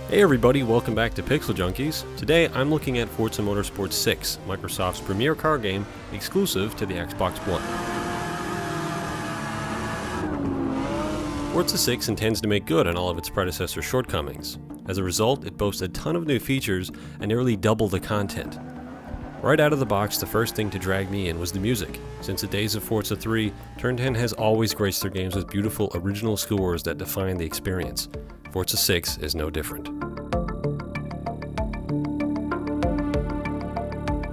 Hey everybody, welcome back to Pixel Junkies. Today I'm looking at FORZA Motorsport 6, Microsoft's premier car game exclusive to the Xbox One. FORZA 6 intends to make good on all of its predecessor shortcomings. As a result, it boasts a ton of new features and nearly double the content. Right out of the box, the first thing to drag me in was the music. Since the days of FORZA 3, Turn 10 has always graced their games with beautiful original scores that define the experience. FORZA 6 is no different.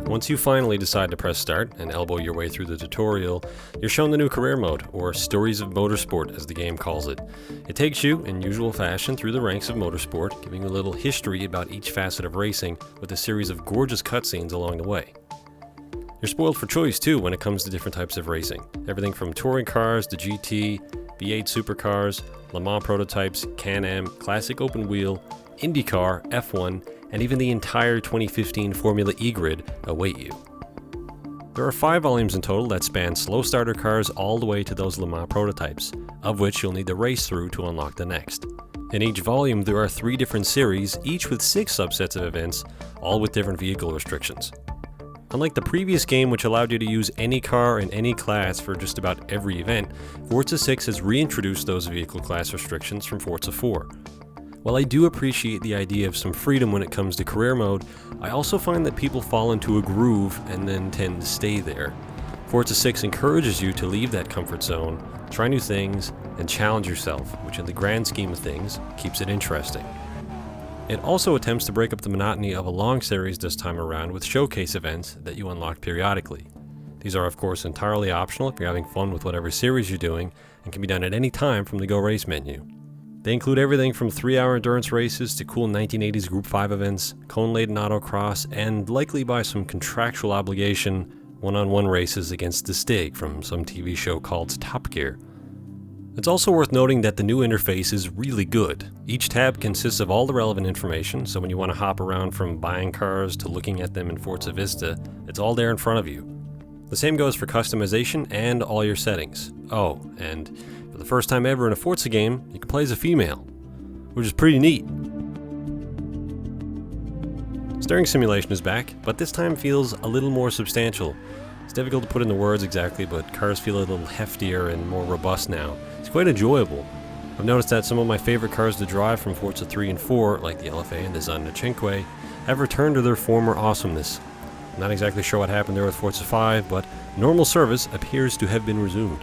Once you finally decide to press start and elbow your way through the tutorial, you're shown the new career mode, or Stories of Motorsport as the game calls it. It takes you, in usual fashion, through the ranks of motorsport, giving you a little history about each facet of racing with a series of gorgeous cutscenes along the way. You're spoiled for choice too when it comes to different types of racing. Everything from touring cars to GT, V8 supercars, Le Mans prototypes, Can-Am, classic open wheel, IndyCar, F1, and even the entire 2015 Formula E grid await you. There are 5 volumes in total that span slow starter cars all the way to those Le Mans prototypes, of which you'll need to race through to unlock the next. In each volume there are 3 different series, each with 6 subsets of events, all with different vehicle restrictions. Unlike the previous game, which allowed you to use any car in any class for just about every event, FORZA 6 has reintroduced those vehicle class restrictions from FORZA 4. While I do appreciate the idea of some freedom when it comes to career mode, I also find that people fall into a groove and then tend to stay there. FORZA 6 encourages you to leave that comfort zone, try new things, and challenge yourself, which in the grand scheme of things keeps it interesting. It also attempts to break up the monotony of a long series this time around with showcase events that you unlock periodically. These are of course entirely optional if you're having fun with whatever series you're doing, and can be done at any time from the Go Race menu. They include everything from 3-hour endurance races to cool 1980s Group 5 events, cone-laden autocross, and likely by some contractual obligation, one-on-one races against the Stig from some TV show called Top Gear. It's also worth noting that the new interface is really good. Each tab consists of all the relevant information, so when you want to hop around from buying cars to looking at them in Forza Vista, it's all there in front of you. The same goes for customization and all your settings. Oh, and for the first time ever in a Forza game, you can play as a female, which is pretty neat. Steering simulation is back, but this time feels a little more substantial. It's difficult to put into words exactly, but cars feel a little heftier and more robust now. It's quite enjoyable. I've noticed that some of my favorite cars to drive from Forza 3 and 4, like the LFA and the Zanna Cinque, have returned to their former awesomeness. I'm not exactly sure what happened there with Forza 5, but normal service appears to have been resumed.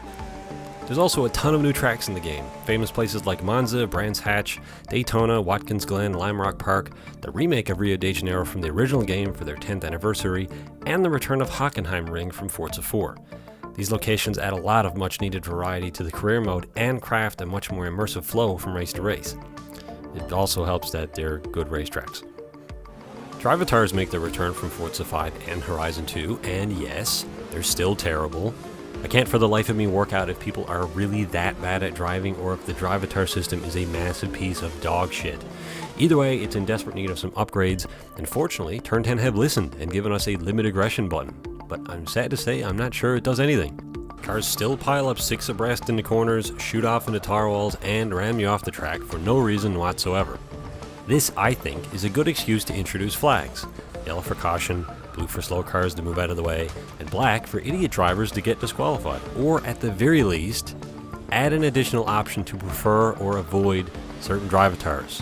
There's also a ton of new tracks in the game. Famous places like Monza, Brands Hatch, Daytona, Watkins Glen, Lime Rock Park, the remake of Rio de Janeiro from the original game for their 10th anniversary, and the return of Hockenheimring from Forza 4. These locations add a lot of much needed variety to the career mode and craft a much more immersive flow from race to race. It also helps that they're good racetracks. Drivatars make their return from Forza 5 and Horizon 2, and yes, they're still terrible. I can't for the life of me work out if people are really that bad at driving or if the Drivatar system is a massive piece of dog shit. Either way, it's in desperate need of some upgrades, and fortunately, Turn 10 have listened and given us a limit aggression button. But I'm sad to say I'm not sure it does anything. Cars still pile up 6 abreast in the corners, shoot off into tar walls, and ram you off the track for no reason whatsoever. This, I think, is a good excuse to introduce flags. Yellow for caution, blue for slow cars to move out of the way, and black for idiot drivers to get disqualified. Or at the very least, add an additional option to prefer or avoid certain drivatars.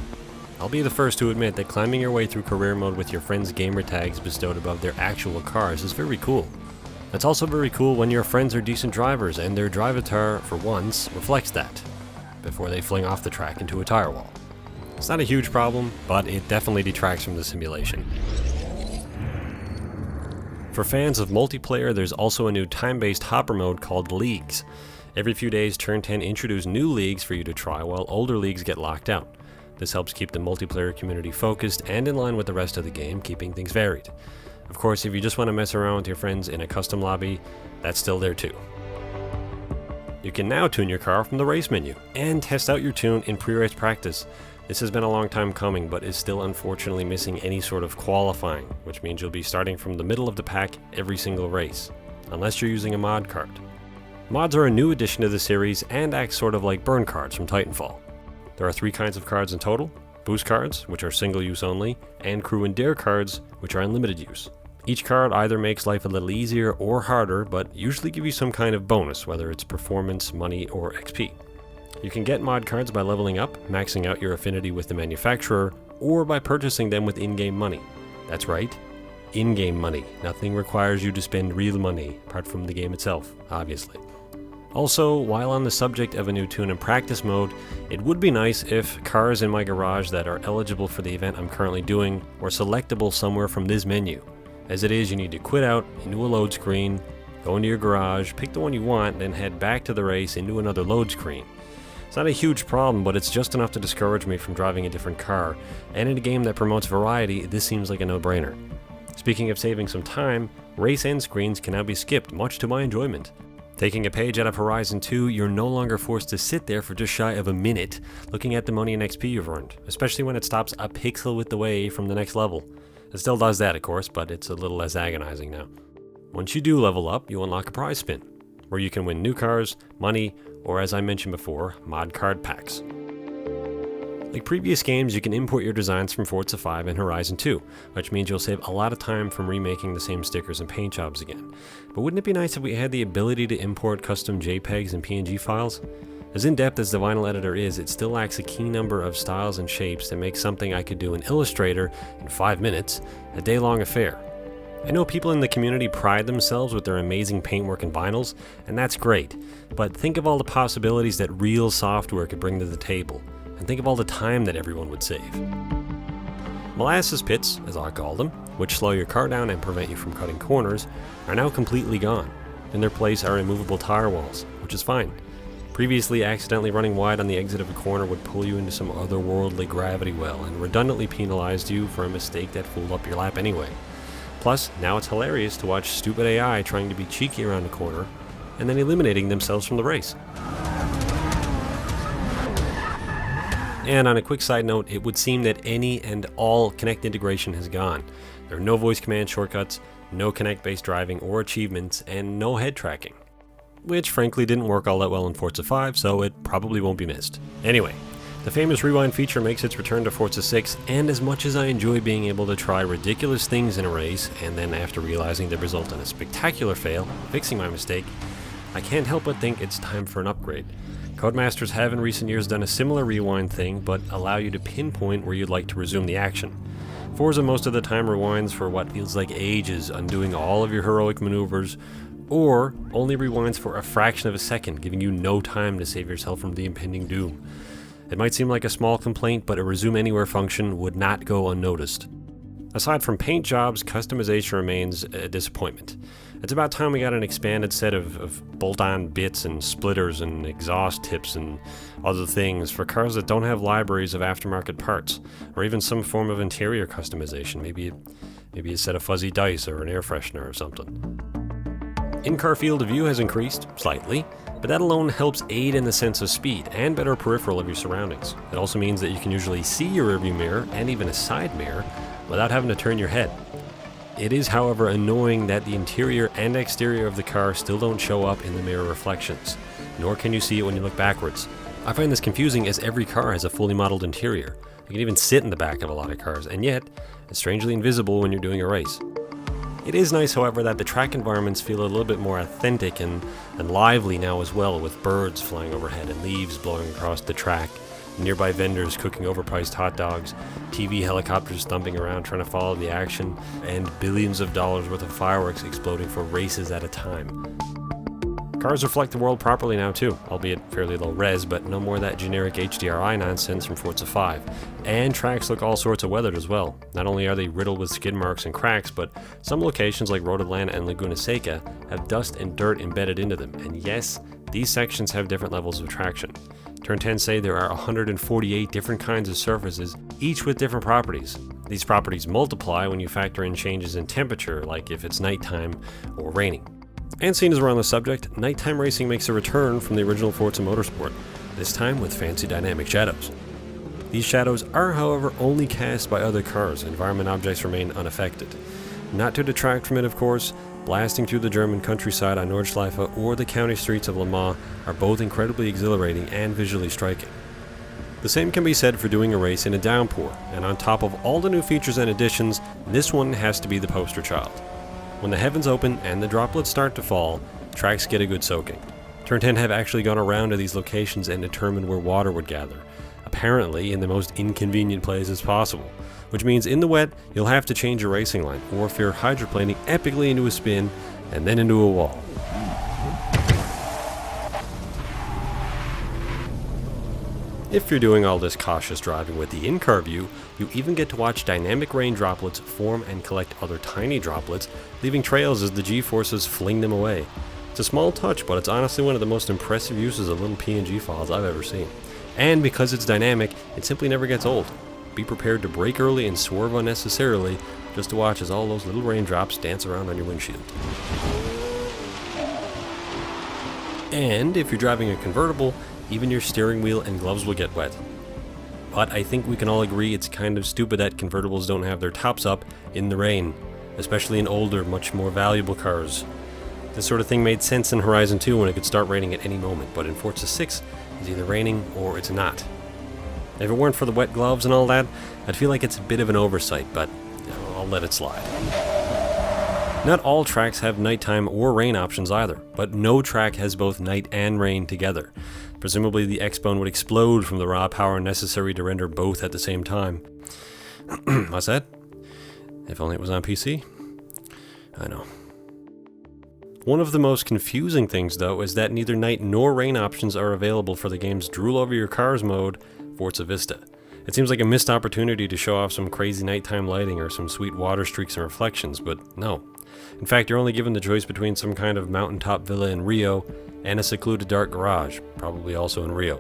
I'll be the first to admit that climbing your way through career mode with your friends' gamer tags bestowed above their actual cars is very cool. It's also very cool when your friends are decent drivers and their drivatar, for once, reflects that, before they fling off the track into a tire wall. It's not a huge problem, but it definitely detracts from the simulation. For fans of multiplayer, there's also a new time-based hopper mode called Leagues. Every few days, Turn 10 introduce new leagues for you to try while older leagues get locked out. This helps keep the multiplayer community focused and in line with the rest of the game, keeping things varied. Of course, if you just want to mess around with your friends in a custom lobby, that's still there too. You can now tune your car from the race menu, and test out your tune in pre-race practice. This has been a long time coming, but is still unfortunately missing any sort of qualifying, which means you'll be starting from the middle of the pack every single race, unless you're using a mod card. Mods are a new addition to the series and act sort of like burn cards from Titanfall. There are 3 kinds of cards in total: boost cards, which are single use only, and crew and dare cards, which are unlimited use. Each card either makes life a little easier or harder, but usually give you some kind of bonus, whether it's performance, money, or XP. You can get mod cards by leveling up, maxing out your affinity with the manufacturer, or by purchasing them with in-game money. That's right, in-game money. Nothing requires you to spend real money, apart from the game itself, obviously. Also, while on the subject of a new tune and practice mode, it would be nice if cars in my garage that are eligible for the event I'm currently doing were selectable somewhere from this menu. As it is, you need to quit out into a load screen, go into your garage, pick the one you want, then head back to the race into another load screen. It's not a huge problem, but it's just enough to discourage me from driving a different car, and in a game that promotes variety, this seems like a no-brainer. Speaking of saving some time, race end screens can now be skipped, much to my enjoyment. Taking a page out of Horizon 2, you're no longer forced to sit there for just shy of a minute looking at the money and XP you've earned, especially when it stops a pixel width away from the next level. It still does that, of course, but it's a little less agonizing now. Once you do level up, you unlock a prize spin, where you can win new cars, money, or as I mentioned before, mod card packs. Like previous games, you can import your designs from Forza 5 and Horizon 2, which means you'll save a lot of time from remaking the same stickers and paint jobs again. But wouldn't it be nice if we had the ability to import custom JPEGs and PNG files? As in-depth as the vinyl editor is, it still lacks a key number of styles and shapes that make something I could do in Illustrator in 5 minutes a day-long affair. I know people in the community pride themselves with their amazing paintwork and vinyls, and that's great, but think of all the possibilities that real software could bring to the table, and think of all the time that everyone would save. Molasses pits, as I call them, which slow your car down and prevent you from cutting corners, are now completely gone. In their place are immovable tire walls, which is fine. Previously, accidentally running wide on the exit of a corner would pull you into some otherworldly gravity well and redundantly penalized you for a mistake that fooled up your lap anyway. Plus, now it's hilarious to watch stupid AI trying to be cheeky around a corner and then eliminating themselves from the race. And on a quick side note, it would seem that any and all Kinect integration has gone. There are no voice command shortcuts, no Kinect-based driving or achievements, and no head tracking. Which frankly didn't work all that well in Forza 5, so it probably won't be missed. Anyway, the famous rewind feature makes its return to Forza 6, and as much as I enjoy being able to try ridiculous things in a race, and then after realizing they result in a spectacular fail, fixing my mistake, I can't help but think it's time for an upgrade. Codemasters have in recent years done a similar rewind thing, but allow you to pinpoint where you'd like to resume the action. Forza most of the time rewinds for what feels like ages, undoing all of your heroic maneuvers, or only rewinds for a fraction of a second, giving you no time to save yourself from the impending doom. It might seem like a small complaint, but a resume anywhere function would not go unnoticed. Aside from paint jobs, customization remains a disappointment. It's about time we got an expanded set of bolt-on bits and splitters and exhaust tips and other things for cars that don't have libraries of aftermarket parts, or even some form of interior customization, maybe a set of fuzzy dice or an air freshener or something. In-car field of view has increased, slightly, but that alone helps aid in the sense of speed and better peripheral of your surroundings. It also means that you can usually see your rearview mirror and even a side mirror without having to turn your head. It is, however, annoying that the interior and exterior of the car still don't show up in the mirror reflections, nor can you see it when you look backwards. I find this confusing as every car has a fully modeled interior. You can even sit in the back of a lot of cars, and yet it's strangely invisible when you're doing a race. It is nice, however, that the track environments feel a little bit more authentic and lively now as well, with birds flying overhead and leaves blowing across the track, nearby vendors cooking overpriced hot dogs, TV helicopters thumping around trying to follow the action, and billions of dollars worth of fireworks exploding for races at a time. Cars reflect the world properly now too, albeit fairly low res, but no more of that generic HDRI nonsense from Forza 5. And tracks look all sorts of weathered as well. Not only are they riddled with skid marks and cracks, but some locations like Road Atlanta and Laguna Seca have dust and dirt embedded into them. And yes, these sections have different levels of traction. Turn 10 say there are 148 different kinds of surfaces, each with different properties. These properties multiply when you factor in changes in temperature, like if it's nighttime or raining. And seeing as we're on the subject, nighttime racing makes a return from the original Forza Motorsport, this time with fancy dynamic shadows. These shadows are, however, only cast by other cars. Environment objects remain unaffected. Not to detract from it, of course, blasting through the German countryside on Nordschleife or the county streets of Le Mans are both incredibly exhilarating and visually striking. The same can be said for doing a race in a downpour, and on top of all the new features and additions, this one has to be the poster child. When the heavens open and the droplets start to fall, tracks get a good soaking. Turn 10 have actually gone around to these locations and determined where water would gather, apparently in the most inconvenient places possible, which means in the wet, you'll have to change your racing line, or fear hydroplaning epically into a spin and then into a wall. If you're doing all this cautious driving with the in-car view, you even get to watch dynamic rain droplets form and collect other tiny droplets, leaving trails as the G-forces fling them away. It's a small touch, but it's honestly one of the most impressive uses of little PNG files I've ever seen. And because it's dynamic, it simply never gets old. Be prepared to brake early and swerve unnecessarily just to watch as all those little raindrops dance around on your windshield. And if you're driving a convertible, even your steering wheel and gloves will get wet. But I think we can all agree it's kind of stupid that convertibles don't have their tops up in the rain, especially in older, much more valuable cars. This sort of thing made sense in Horizon 2 when it could start raining at any moment, but in Forza 6, it's either raining or it's not. If it weren't for the wet gloves and all that, I'd feel like it's a bit of an oversight, but I'll let it slide. Not all tracks have nighttime or rain options either, but no track has both night and rain together. Presumably the X-Bone would explode from the raw power necessary to render both at the same time. What's that? If only it was on PC? I know. One of the most confusing things though is that neither night nor rain options are available for the game's drool over your cars mode, Forza Vista. It seems like a missed opportunity to show off some crazy nighttime lighting or some sweet water streaks and reflections, but no. In fact, you're only given the choice between some kind of mountaintop villa in Rio and a secluded dark garage, probably also in Rio.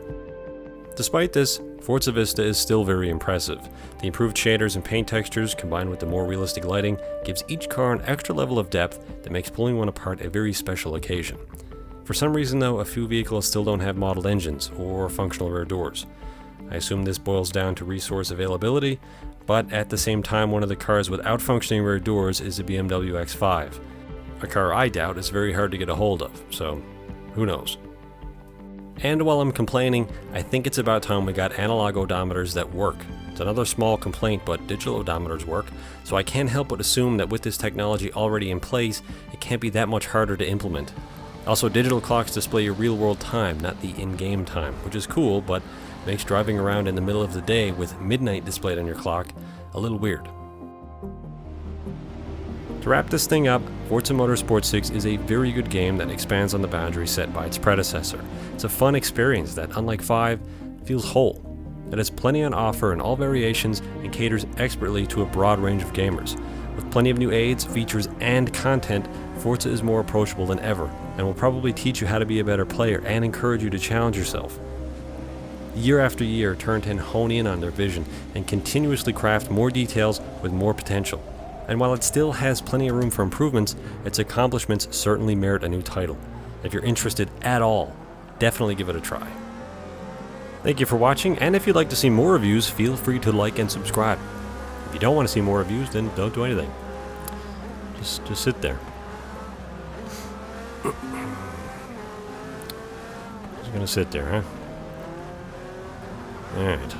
Despite this, Forza Vista is still very impressive. The improved shaders and paint textures, combined with the more realistic lighting, gives each car an extra level of depth that makes pulling one apart a very special occasion. For some reason though, a few vehicles still don't have modeled engines or functional rear doors. I assume this boils down to resource availability, but at the same time one of the cars without functioning rear doors is the BMW X5. A car I doubt is very hard to get a hold of, so who knows. And while I'm complaining, I think it's about time we got analog odometers that work. It's another small complaint, but digital odometers work, so I can't help but assume that with this technology already in place, it can't be that much harder to implement. Also, digital clocks display your real-world time, not the in-game time, which is cool, but makes driving around in the middle of the day with midnight displayed on your clock a little weird. To wrap this thing up, Forza Motorsport 6 is a very good game that expands on the boundaries set by its predecessor. It's a fun experience that, unlike 5, feels whole. It has plenty on offer in all variations and caters expertly to a broad range of gamers. With plenty of new aids, features, and content, Forza is more approachable than ever, and will probably teach you how to be a better player and encourage you to challenge yourself. Year after year, Turn 10 hone in on their vision and continuously craft more details with more potential. And while it still has plenty of room for improvements, its accomplishments certainly merit a new title. If you're interested at all, definitely give it a try. Thank you for watching, and if you'd like to see more reviews, feel free to like and subscribe. If you don't want to see more reviews, then don't do anything. Just sit there. Just gonna sit there, huh? Alright.